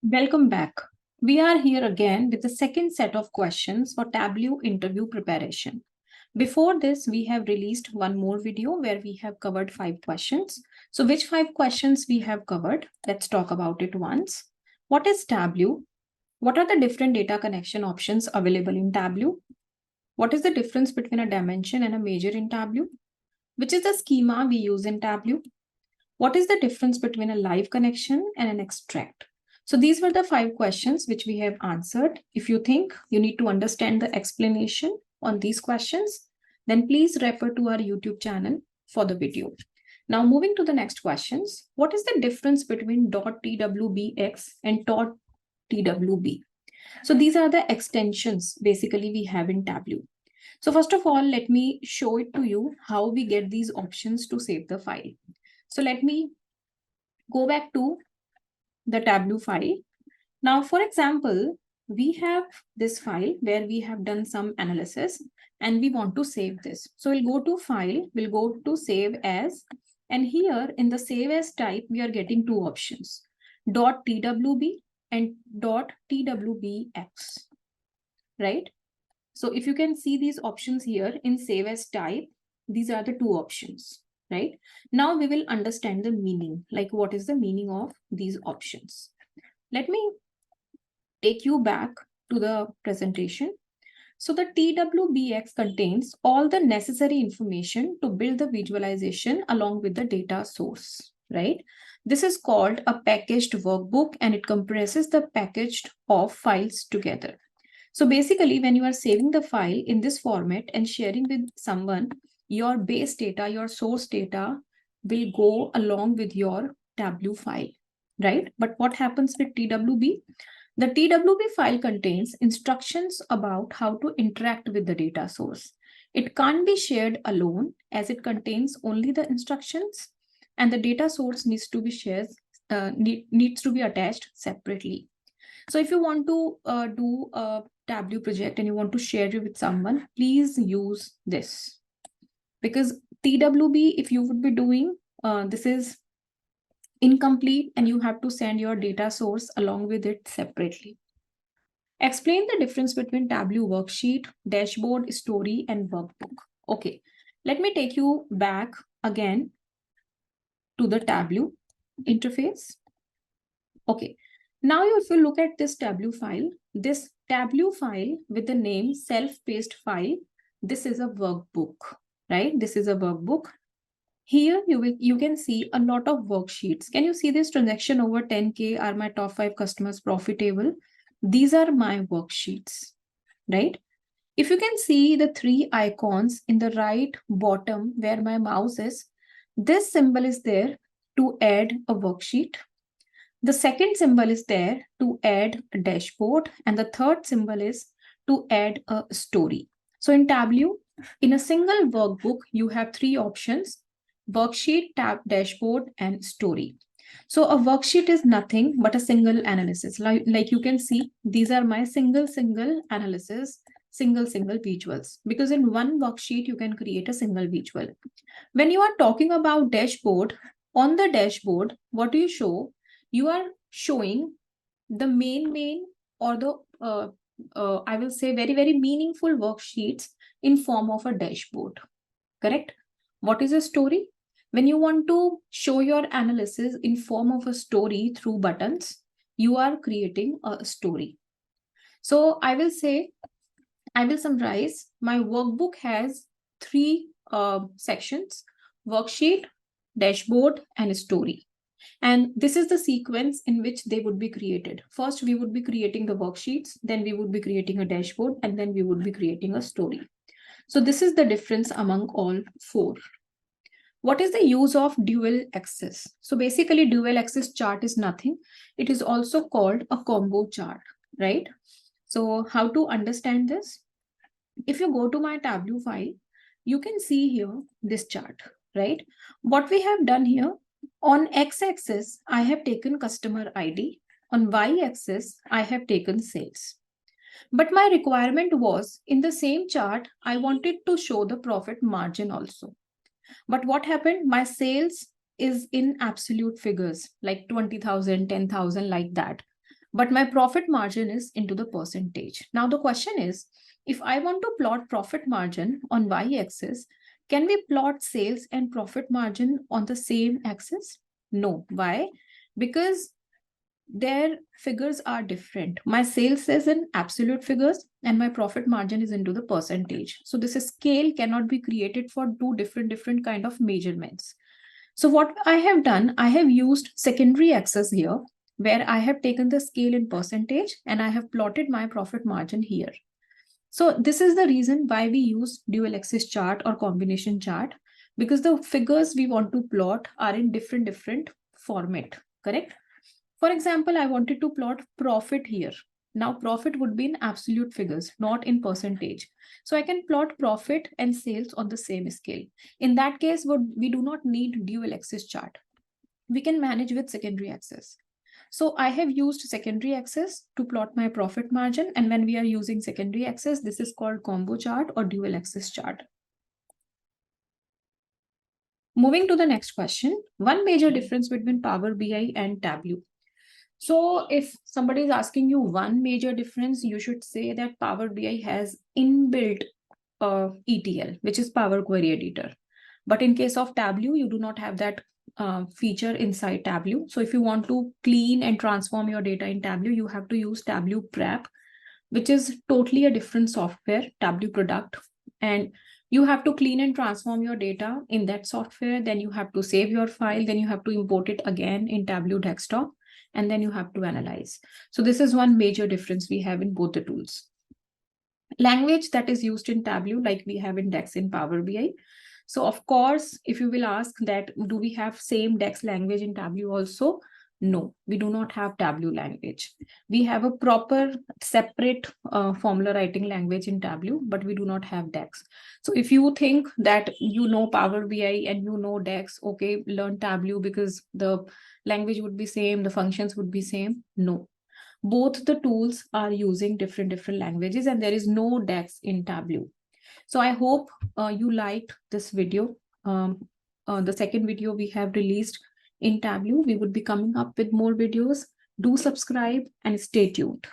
Welcome back. We are here again with the second set of questions for Tableau interview preparation. Before this, we have released one more video where we have covered 5 questions. So which 5 questions we have covered? Let's talk about it once. What is Tableau? What are the different data connection options available in Tableau? What is the difference between a dimension and a measure in Tableau? Which is the schema we use in Tableau? What is the difference between a live connection and an extract? So these were the 5 questions which we have answered. If you think you need to understand the explanation on these questions, then please refer to our YouTube channel for the video. Now moving to the next questions. What is the difference between .twbx and .twb? So these are the extensions basically we have in Tableau. So first of all, let me show it to you how we get these options to save the file. So let me go back to the Tableau file. Now, for example, we have this file where we have done some analysis and we want to save this. So we'll go to File, we'll go to Save As, and here in the Save As type, we are getting 2 options, .twb and .twbx, right? So if you can see these options here in Save As type, these are the 2 options. Right? Now we will understand the meaning, like what is the meaning of these options. Let me take you back to the presentation. So the TWBX contains all the necessary information to build the visualization along with the data source, right? This is called a packaged workbook and it compresses the packaged of files together. So basically, when you are saving the file in this format and sharing with someone, your base data, your source data will go along with your Tableau file, right? But what happens with TWB? The TWB file contains instructions about how to interact with the data source. It can't be shared alone as it contains only the instructions and the data source needs to be shared, needs to be attached separately. So if you want to do a Tableau project and you want to share it with someone, please use this. Because TWB, if you would be doing, this is incomplete and you have to send your data source along with it separately. Explain the difference between Tableau worksheet, dashboard, story, and workbook. Okay, let me take you back again to the Tableau interface. Okay, now if you look at this Tableau file with the name self-paced file, this is a workbook. Right? This is a workbook. Here you can see a lot of worksheets. Can you see this? Transaction over 10K are my top 5 customers profitable. These are my worksheets, right? If you can see the 3 icons in the right bottom where my mouse is, this symbol is there to add a worksheet. The second symbol is there to add a dashboard. And the third symbol is to add a story. So in Tableau, in a single workbook, you have 3 options: worksheet, tab, dashboard, and story. So a worksheet is nothing but a single analysis. Like you can see, these are my single analysis, single visuals. Because in one worksheet, you can create a single visual. When you are talking about dashboard, on the dashboard, what do you show? You are showing the main or the I will say very meaningful worksheets in form of a dashboard, correct? What is a story? When you want to show your analysis in form of a story through buttons, you are creating a story. So I will summarize. My workbook has 3 sections: worksheet, dashboard, and story. And this is the sequence in which they would be created. First, we would be creating the worksheets, then we would be creating a dashboard, and then we would be creating a story. So this is the difference among all 4. What is the use of dual axis? So basically, dual axis chart is nothing. It is also called a combo chart, right? So how to understand this? If you go to my Tableau file, you can see here this chart, right? What we have done here, on x-axis, I have taken customer ID. On y-axis, I have taken sales. But my requirement was, in the same chart, I wanted to show the profit margin also. But what happened? My sales is in absolute figures, like 20,000, 10,000, like that. but my profit margin is into the percentage. Now the question is, if I want to plot profit margin on y-axis, can we plot sales and profit margin on the same axis? No. Why? Because their figures are different. My sales is in absolute figures and my profit margin is into the percentage. So this scale cannot be created for two different kind of measurements. So what I have done, I have used secondary axis here, where I have taken the scale in percentage and I have plotted my profit margin here. So this is the reason why we use dual axis chart or combination chart, because the figures we want to plot are in different format, correct? For example, I wanted to plot profit here. Now profit would be in absolute figures, not in percentage. So I can plot profit and sales on the same scale. In that case, we do not need dual axis chart. We can manage with secondary axis. So I have used secondary axis to plot my profit margin. And when we are using secondary axis, this is called combo chart or dual axis chart. Moving to the next question, one major difference between Power BI and Tableau. So if somebody is asking you one major difference, you should say that Power BI has inbuilt ETL, which is Power Query Editor. But in case of Tableau, you do not have that feature inside Tableau. So if you want to clean and transform your data in Tableau, you have to use Tableau Prep, which is totally a different software, Tableau product. And you have to clean and transform your data in that software. Then you have to save your file. Then you have to import it again in Tableau Desktop. And then you have to analyze. So this is one major difference we have in both the tools. Language that is used in Tableau, like we have in DAX in Power BI. So of course, if you will ask that, do we have same DAX language in Tableau also? No, we do not have Tableau language. We have a proper separate formula writing language in Tableau, but we do not have DAX. So if you think that you know Power BI and you know DAX, okay, learn Tableau because the language would be same, the functions would be same. No, both the tools are using different languages and there is no DAX in Tableau. So I hope you liked this video. The second video we have released in Tableau. We would be coming up with more videos. Do subscribe and stay tuned.